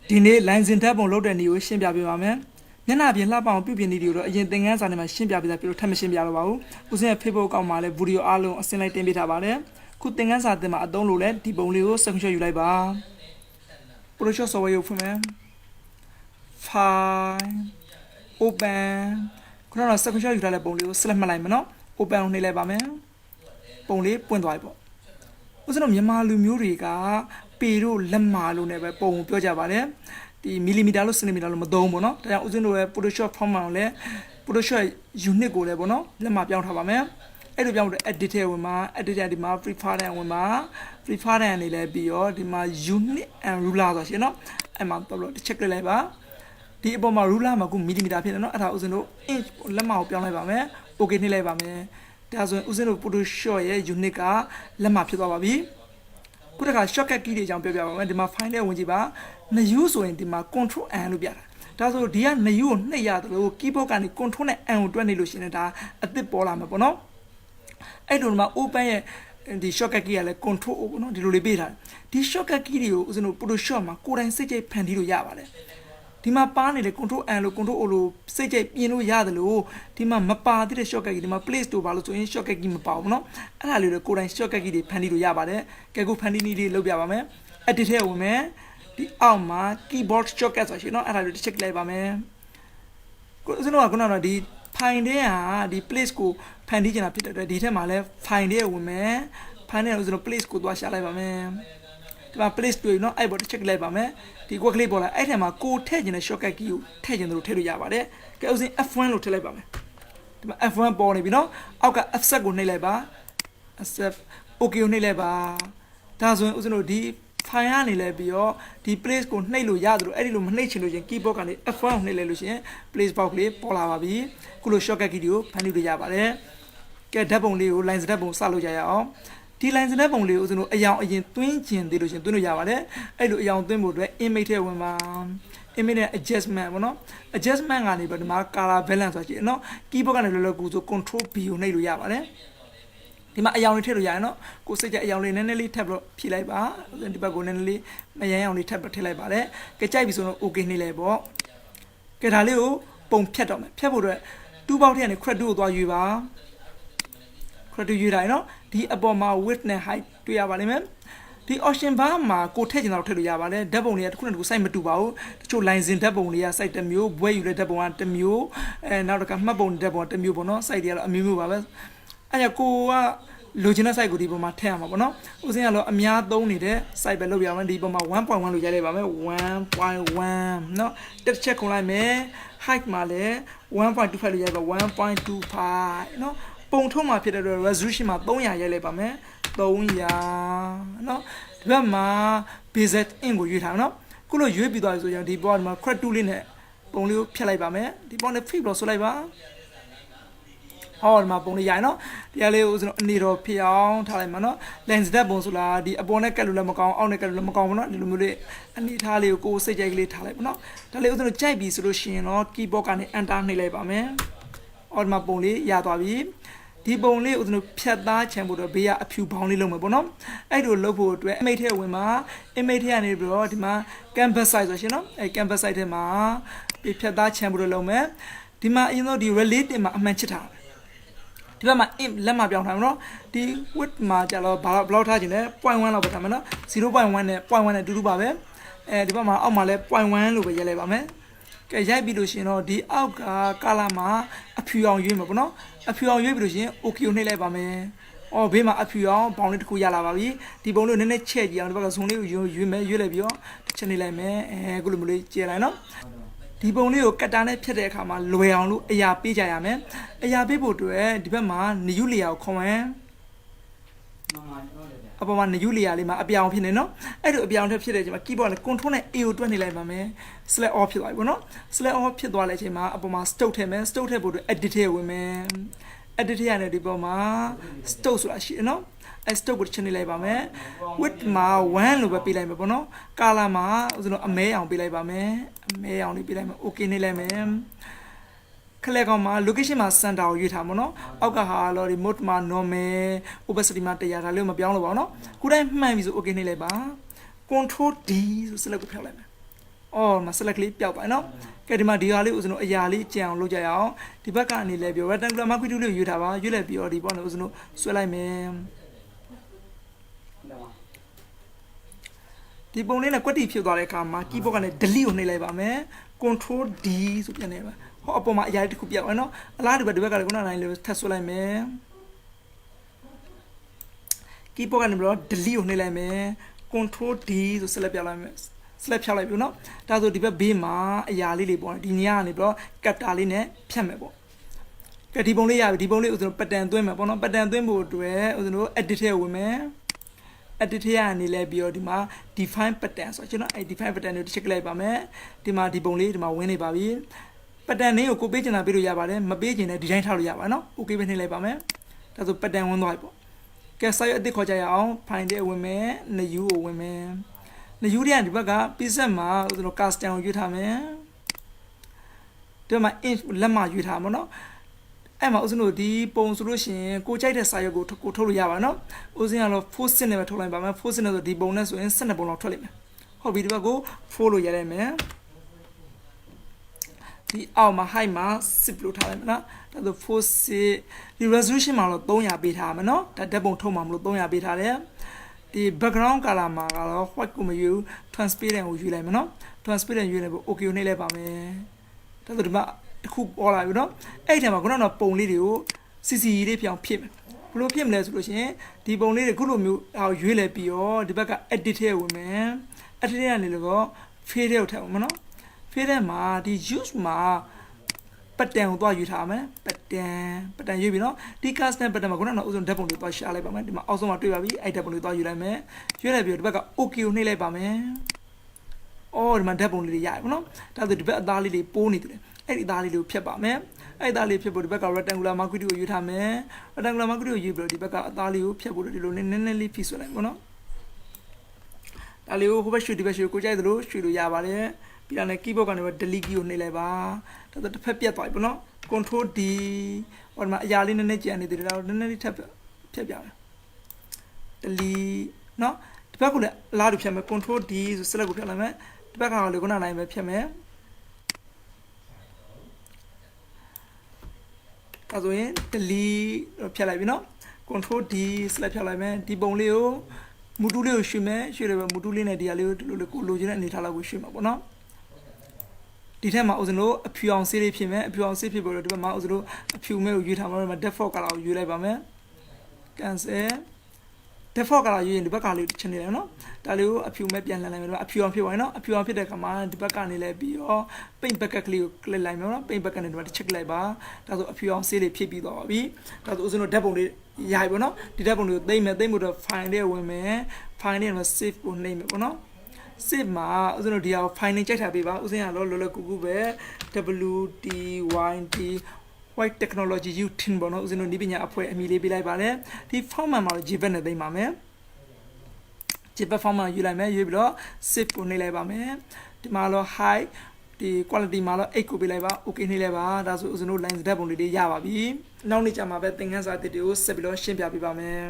ဒီနေ့ line စဉ်ဓာတ်ပုံလုပ်တဲ့နေကိုရှင်းပြပေးပါမယ်မျက်နှာပြင်လှပအောင်ပြုပြင်နေတယ်တော့အရင်သင်ခန်းစာထဲမှာရှင်းပြပေးတာပြလို့ထပ်မရှင်းပြတော့ပါဘူးဦးစင်းရဲ့ Facebook အကောင့်မှာလည်းဗီဒီယိုအားလုံးအစင်းလိုက်တင်ပေးထားပါတယ်ခုသင်ခန်းစာတင်မှာအသုံးလို့လဲဒီပုံလေးကို screenshot ယူလိုက်ပါ Photoshop software ကိုဖွင့်မယ် File Open ခုနက screenshot ယူထားတဲ့ပုံလေးကို select မှတ်လိုက်မယ်နော် Open ကိုနှိပ်လိုက်ပါမယ်ပုံလေးပွင့်သွားပြီပေါ့ဦးစင်းတို့မြန်မာလူမျိုးတွေကပေတို့လက်မာလို့နဲ့ပဲပုံပြောကြပါတယ်ဒီမီလီမီတာလို့စင်တီမီတာလို့မသုံးဘူးเนาะဒါကြောင့်ဦးစင်းတို့ရဲ့ Photoshop format ကိုလည်း Photoshop unit ကိုလည်းပေါ့နော်လက်မှာပြောင်းထားပါမယ်အဲ့လိုပြောင်းလို့ edit ထဲဝင်မှာ edit ထဲဒီမှာ preference ဝင်မှာ preference နေလဲပြီးတော့ဒီမှာ unit and ruler ဆိုရှင်เนาะအဲ့မှာတော့လို့ check လိုက်ပါဒီအပေါ်မှာ ruler မှာခုမီလီမီတာဖြစ်နေเนาะအဲ့ဒါဦးစင်းတို့ inch လက်မှာကိုပြောင်းလိုက်ပါမယ် okay နှိပ်လိုက်ပါမယ်ဒါဆိုရင်ဦးစင်းတို့ Photoshop ရဲ့ unit ကလက်မှာဖြစ်သွားပါပြီခုတခါ shortcut key တွေအကြောင်းပြောပြပါမယ်ဒီမှာ file ထဲဝင်ကြည့်ပါနှယူဆိုရင်ဒီမှာ control n လို့ပြတာဒါဆိုဒီကနှယူကိုနှိပ်ရတယ်လို့ keyboard ကနေ control နဲ့ n ကိုတွက်နေလို့ရှိရင်ဒါအသစ်ပေါ်လာမှာပေါ့နော်အဲ့လိုဒီမှာ open ရဲ့ဒီ shortcut key ကလည်း control o ပေါ့နော်ဒီလိုလေးပေးထားတယ်ဒီ shortcut key တွေကိုဦးဇင်းတို့ Photoshop မှာကိုယ်တိုင်စိတ်ကြိတ်ဖန်တီးလို့ရပါတယ်ဒီမှာပါနေတဲ့ control n လို့ control o လို့စိတ်ကြိတ်ပြင်လို့ရတယ်လို့ဒီမှာမပါသေးတဲ့ shortcut key ဒီမှာ place တို့ပါလို့ဆိုရင် shortcut key မပါဘူးเนาะအဲ့ဒါလေးတွေကိုယ်တိုင် shortcut key တွေဖန်တီးလို့ရပါတယ်ကဲခုဖန်တီးနည်းလေးလုပ်ပြပါမယ် edit ထဲဝင်မယ်ဒီအောက်မှာ keyboard shortcut ဆိုရှင်เนาะအဲ့ဒါလေးတစ်ချက်လိုက်ပါမယ်ကိုဦးဇင်းတို့ကခုနကဒီ file ထဲဟာဒီ place ကိုဖန်တီးချင်တာဖြစ်တဲ့အတွက်ဒီထက်မှာလဲ file ထဲဝင်မယ် file ထဲဦးဇင်းတို့ place ကိုသွားရှာလိုက်ပါမယ်ဒီမှာ place တွေ့เนาะအဲ့ပေါ်တစ်ချက်လိုက်ပါမယ်ဒီကွက်ကလေးပေါ်လာအဲ့ထဲမှာကိုထည့်ခြင်းတဲ့ shortcut key ကိုထည့်ခြင်းတို့ထည့်လို့ရပါတယ်ကဲဦးဇင်း F1 လို့ထည့်လိုက်ပါမယ်ဒီမှာ F1 ပေါ်နေပြီเนาะအောက်က F7 ကိုနှိပ်လိုက်ပါ F7 okay ကိုနှိပ်လိုက်ပါဒါဆိုရင်ဦးဇင်းတို့ဒီ file ကနေလဲပြီးတော့ဒီ place ကိုနှိပ်လို့ရတယ်လို့အဲ့ဒီလိုမနှိပ်ချင်လို့ရှင် keyboard ကနေ F1 ကိုနှိပ်လိုက်လို့ရှင် place box လေးပေါ်လာပါပြီခုလို shortcut key တွေကိုဖန်တီးလို့ရပါတယ်ကဲဓာတ်ပုံလေးကို line ဓာတ်ပုံစလုပ်ကြရအောင်ဒီ line ဓာတ်ပုံလေးကိုဦးဇင်းတို့အယောင်အရင်သွင်းကျင်သေးလို့ရှင်သွင်းလို့ရပါတယ်အဲ့လိုအယောင်သွင်းဖို့အတွက် image ထဲဝင်ပါ image နဲ့ adjustment ပေါ့နော် adjustment ကနေပြီးတော့ဒီမှာ color balance ဆိုကြည့်နော် keyboard ကနေလောလောကူဆို control B ကိုနှိပ်လို့ရပါတယ်ဒီမှာအယောင်လေးထည့်လို့ရတယ်နော်ကိုစိတ်ကြအယောင်လေးနည်းနည်းလေးထပ်ပြီးတော့ဖြည့်လိုက်ပါဒီဘက်ကိုနည်းနည်းလေးမရမ်းအောင်လေးထပ်ပြီးထည့်လိုက်ပါတယ်ကဲကြိုက်ပြီဆိုတော့ okay နှိပ်လိုက်ပေါ့ကဲဒါလေးကိုပုံဖြတ်တော့မယ်ဖြတ်ဖို့အတွက်တူးပေါက်ထဲကနေ crop ကိုသွားယူပါ crop ယူတိုင်းနော်ဒီအပေါ်မှာ width နဲ့ height တွေ့ရပါလိမ့်မယ်ဒီ option bar မှာကိုထည့်ချင်တာထည့်လို့ရပါတယ်ဓာတ်ပုံတွေကတစ်ခုနဲ့တစ်ခု size မတူပါဘူးတချို့ line စဉ်ဓာတ်ပုံတွေက size တစ်မျိုးဘွဲယူတဲ့ဓာတ်ပုံကတစ်မျိုးနောက်တစ်ခါမှတ်ပုံဓာတ်ပုံကတစ်မျိုးပေါ့နော် size တွေကတော့အမျိုးမျိုးပါပဲအဲ့ဒါကိုကလိုချင်တဲ့ site ကိုဒီပုံမှာထည့်ရမှာပေါ့နော်ဦးစင်းကတော့အများသုံးနေတဲ့ site ပဲလုပ်ရအောင်ဒီပုံမှာ 1.1 လို့ရိုက်လိုက်ပါမယ် 1.1 เนาะတစ်ချက်ခုံလိုက်မယ် height မှာလည်း 1.25 လို့ရိုက်ပါ 1.25 เนาะပုံထုံးမှာဖြစ်တဲ့ resolution မှာ300ရိုက်လိုက်ပါမယ်300เนาะဒီဘက်မှာ basic in ကိုရွေးထားเนาะခုလိုရွေးပြီးသွားပြီဆိုရင်ဒီပေါ်မှာ crop tool လေးနဲ့ပုံလေးကိုဖြတ်လိုက်ပါမယ်ဒီပေါ်နဲ့ fit လို့ဆိုလိုက်ပါဟောဒီမှာပုံလေးရိုင်နော်ဒီကလေးကိုကျွန်တော်အနေတော်ဖြစ်အောင်ထားလိုက်မှာနော် lens ဓာတ်ပုံဆိုလားဒီအပေါ်နဲ့ကက်လို့လည်းမကောင်းအောက်နဲ့ကက်လို့လည်းမကောင်းဘူးနော်ဒီလိုမျိုးလေးအနေထားလေးကိုစိတ်ကြိုက်ကလေးထားလိုက်ပါနော်ဒါလေးကိုကျွန်တော်ကြိုက်ပြီဆိုလို့ရှိရင်တော့ keyboard ကနေ enter နှိပ်လိုက်ပါမယ်အော်ဒီမှာပုံလေးရသွားပြီဒီပုံလေးကိုကျွန်တော်ဖြတ်သားချင်ဖို့တော့ဘေးကအဖြူဘောင်းလေးလုပ်မယ်ပေါ့နော်အဲ့လိုလုပ်ဖို့အတွက် image ထဲဝင်မှာ image ထဲကနေပြီးတော့ဒီမှာ canvas size ဆိုရှင်နော်အဲ့ canvas size ထဲမှာဖြတ်သားချင်ဖို့လုပ်မယ်ဒီမှာအရင်ဆုံးဒီ relate တင်မှာအမှန်ချစ်ထားဒီဘက်မှာ လက်မှာပြောင်းထားမယ်နော်ဒီ width မှာကျတော့ဘယ်လောက်ထားခြင်းလဲ 0.1 လောက်ပဲထားမယ်နော် 0.1 နဲ့ 0.1 နဲ့အတူတူပါပဲဒီဘက်မှာအောက်မှာလဲ 0.1 လို့ပဲရေးလိုက်ပါမယ်ကဲရိုက်ပြီးလို့ရှင်တော့ဒီအောက်က color မှာအဖြူအောင်ရွေးမှာပေါ့နော်အဖြူအောင်ရွေးပြီးလို့ရှင် okay ကိုနှိပ်လိုက်ပါမယ်အော်ဘေးမှာအဖြူအောင်ဘောင်းလေးတစ်ခုရလာပါပြီဒီပုံလေးကိုနည်းနည်းချဲ့ကြည့်အောင်ဒီဘက်ကဇုံလေးကိုရွေးမယ်ရွေးလိုက်ပြီးတော့တစ်ချက်နှိပ်လိုက်မယ်အခုလိုမျိုးလေးကျဲလိုက်နော်ဒီပုံလေးကိုကတ်တာနဲ့ဖြတ်တဲ့အခါမှာလွယ်အောင်လို့အရာပေးကြရမယ်အရာပေးဖို့အတွက်ဒီဘက်မှာနယူလေယာကိုခေါ်မယ်အပေါ်မှာနယူလေယာလေးမှာအပြောင်ဖြစ်နေနော်အဲ့လိုအပြောင်ထက်ဖြစ်တဲ့အချိန်မှာ keyboard နဲ့ control နဲ့ A ကိုတွက်နေလိုက်ပါမယ် select all ဖြစ်သွားပြီပေါ့နော် select all ဖြစ်သွားတဲ့အချိန်မှာအပေါ်မှာ stroke ထည့်မယ် stroke ထည့်ဖို့အတွက် edit ထဲဝင်မယ် edit ထဲကနေဒီပေါ်မှာ stroke ဆိုတာရှိတယ်နော်အဲ့ stroke ကိုချက်နေလိုက်ပါမယ် width မှာ1လို့ပဲပေးလိုက်မယ်ပေါ့နော် color မှာကျွန်တော်အမဲအောင်ပေးလိုက်ပါမယ်အမဲအောင်လေးပေးလိုက်မယ် okay နေလိုက်မယ်ခလက်ကောင်မှာ location မှာ center ကိုရွေးထားမှာနော်အောက်ကဟာတော့ဒီ mode မှာ normal opacity မှာ100ဒါလေးကိုမပြောင်းလို့ပါဘူးနော်ခုတိုင်းမှန်ပြီဆို okay နှိပ်လိုက်ပါ control D ဆို select ကိုဖျောက်လိုက်မယ် အော်မဆက်လက်ကလေးပျောက်သွားနော်ကဲဒီမှာဒီဟာလေးဦးဇင်းတို့အရာလေးကြံအောင်လုပ်ကြရအောင်ဒီဘက်ကနေလဲပြီး rectangular mark 2လေးရွေးထားပါရွေးလိုက်ပြီးတော့ဒီပေါ့နော်ဦးဇင်းတို့ဆွဲလိုက်မယ်ဒီပုံလေးနဲ့ကွက်တီဖြစ်သွားတဲ့အခါမှာ keyboard ကနေ delete ကိုနှိပ်လိုက်ပါမယ် control D ဆိုပြန်နေပါဟောအပေါ်မှာအရာလေးတစ်ခုပြောက်သွားနော်အလားတူပဲဒီဘက်ကလည်းခုနလိုင်းလေးထပ်ဆွဲလိုက်မယ် keyboard ကနေပြီးတော့ delete ကိုနှိပ်လိုက်မယ် control D ဆိုဆက်လက်ပြောက်လိုက်မယ်ဆက်လက်ဖြောက်လိုက်ပြီနော်ဒါဆိုဒီဘက်ဘေးမှာအရာလေးတွေပေါ့ဒီညကနေပြီးတော့ cutter လေးနဲ့ဖြတ်မယ်ပေါ့ကဲဒီပုံလေးရပြီဒီပုံလေးဦးဇင်းတို့ pattern သွင်းမယ်ပေါ့နော် pattern သွင်းဖို့အတွက်ဦးဇင်းတို့ edit ထဲဝင်မယ် edit ထဲကနေလဲပြီးတော့ဒီမှာ define pattern ဆိုတော့ကျွန်တော်အဲ့ define pattern ကိုတစ်ချက်လိုက်ပါမယ်ဒီမှာဒီပုံလေးဒီမှာဝင်နေပါပြီ pattern လေးကိုပေးချင်တာပေးလို့ရပါတယ်မပေးချင်တဲ့ design ထားလို့ရပါနော် okay ပဲနှိပ်လိုက်ပါမယ်ဒါဆို pattern ဝင်သွားပြီပေါ့ကဲ site အသစ်ခေါ်ကြရအောင် find ထဲဝင်မယ် new ကိုဝင်မယ် new ထဲကဒီဘက်က preset မှာဦးဇင်းတို့ custom ကိုရွေးထားမယ်ဒီမှာ inch လက်မရွေးထားမှာနော်အဲ့မှာဦးဇင်းတို့ဒီပုံဆိုလို့ရှိရင်ကိုကြိုက်တဲ့စာရွက်ကိုထုတ်လို့ရပါနော်ဦးဇင်းကတော့ full set နဲ့ပဲထုတ်လိုက်ပါမယ် full set နဲ့ဆိုဒီပုံနဲ့ဆိုရင်12ပုံလောက်ထွက်လိမ့်မယ်ဟုတ်ပြီဒီဘက်ကို full လို့ရလိုက်မယ်ဒီအောက်မှာ height မှာ10လို့ထားလိုက်မယ်နော်ဒါဆို full set ဒီ resolution မှာတော့300ပေးထားမှာနော်ဒါဓာတ်ပုံထုတ်မှာမလို့300ပေးထားတယ်ဒီ background color မှာကတော့ white ကိုမယူ transparent ကိုယူလိုက်မယ်နော် transparent ယူလိုက်ဖို့ okay ကိုနှိပ်လိုက်ပါမယ်ဒါဆိုဒီမှာတစ်ခုပေါ်လာပြီနော်အဲ့ထဲမှာခုနကပုံလေးတွေကိုစီစီလေးပြောင်းဖြစ်မယ်ဘလို့ဖြစ်မလဲဆိုလို့ရှိရင်ဒီပုံလေးတွေခုလိုမျိုးရွေးလဲပြီးတော့ဒီဘက်က edit ထဲဝင်မယ် edit ထဲကနေလို့ fade ကိုထည့်အောင်မနော် fade ထဲမှာဒီ use မှာ pattern ကိုသွားယူထားမယ် pattern ယူပြီနော်ဒီ custom pattern မှာခုနကဥဆုံးဓာတ်ပုံတွေသွားရှာလိုက်ပါမယ်ဒီမှာအောက်ဆုံးမှာတွေ့ပါပြီအဲ့ဓာတ်ပုံတွေသွားယူလိုက်မယ်ယူလိုက်ပြီးတော့ဒီဘက်က okay ကိုနှိပ်လိုက်ပါမယ်အော်ဒီမှာဓာတ်ပုံလေးတွေရပြီနော်ဒါဆိုဒီဘက်အသားလေးတွေပိုးနေတယ်အဲ့ဒီအသားလေးတွေကိုဖြတ်ပါမယ်အဲ့ဒီအသားလေးဖြတ်ဖို့ဒီဘက်က rectangular mark 2ကိုယူထားမယ် rectangular mark 2ကိုယူပြီးတော့ဒီဘက်ကအသားလေးကိုဖြတ်ဖို့ဒီလိုနည်းနည်းလေးဖိဆွဲလိုက်ပေါ့နော်ဒါလေးကိုဟိုဘက်ရွှေဒီဘက်ရွှေကိုကြိုက်သလိုရွှေလို့ရပါတယ်ပြီးတော့လည်း keyboard ကနေ delete key ကိုနှိပ်လိုက်ပါဒါဆိုတစ်ဖက်ပြတ်သွားပြီပေါ့နော် control D ဟိုဒီမှာအရာလေးနည်းနည်းကြံနေသေးတယ်ဒါတော့နည်းနည်းလေးထပ်ဖြတ်ပြမယ် delete နော်ဒီဘက်ကလည်းအလားတူဖြတ်မယ် control D ဆို select ကိုဖြတ်လိုက်မယ်ဒီဘက်ကလည်းခုနလိုင်းပဲဖြတ်မယ်ဒါဆိုရင် delete ဖြတ်လိုက်ပြီနော် control D select ဖြတ်လိုက်မယ်ဒီပုံလေးကိုမူတူးလေးကိုရွှေ့မယ်ရွှေ့တယ်ပဲမူတူးလေးနဲ့ဒီဟာလေးကိုဒီလိုလေးကိုလိုချင်တဲ့အနေထားလောက်ကိုရွှေ့မှာပေါ့နော်ဒီထက်မှာဦးဇင်းတို့အဖြူအောင်ဆေးလေးဖြစ်မယ်အဖြူအောင်ဆေးဖြစ်ပေါ်တော့ဒီဘက်မှာဦးဇင်းတို့အဖြူမဲကိုရွေးထားမှာတော့ default color ကိုရွေးလိုက်ပါမယ် cancel default color ရွေးရင်ဒီဘက်ကလေးကိုချက်နေတယ်နော်ဒါလေးကိုအဖြူမဲပြန်လှန်လိုက်မယ်ဒီမှာအဖြူအောင်ဖြစ်သွားရင်နော်အဖြူအောင်ဖြစ်တဲ့အခါမှာဒီဘက်ကနေလဲပြီးတော့ paint bucket ကလေးကို click လိုက်မယ်နော် paint bucket နဲ့ဒီမှာတစ်ချက်လိုက်ပါဒါဆိုအဖြူအောင်ဆေးလေးဖြစ်ပြီးသွားပါပြီဒါဆိုဦးဇင်းတို့ဓာတ်ပုံလေးရပြီပေါ့နော်ဒီဓာတ်ပုံလေးကိုသိမ့်မယ်သိမ့်ဖို့တော့ file ထဲဝင်မယ် file ထဲမှာ save ကိုနှိပ်မယ်ပေါ့နော် save မှာဦးဇင်းတို့ဒီဟာကို file နဲ့ကြိုက်ထားပေးပါဦးဇင်းကလောလောကူကူပဲ WTYT white technology you tin ပေါ့နော်ဦးဇင်းတို့ဒီပညာအဖွဲ့အမည်လေးပေးလိုက်ပါတယ်ဒီ format မှာတော့ JPEG နဲ့သိမ့်ပါမယ် JPEG format ယူလိုက်မယ်ယူပြီးတော့ save ကိုနှိပ်လိုက်ပါမယ်ဒီမှာတော့ high ဒီ quality မှာတော့8ကိုပေးလိုက်ပါ okay နှိပ်လိုက်ပါဒါဆိုဦးဇင်းတို့ line ဓာတ်ပုံလေးတွေရပါပြီနောက်နေ့ကျမှပဲသင်ခန်းစာအသစ်တွေကိုဆက်ပြီးတော့ရှင်းပြပေးပါမယ်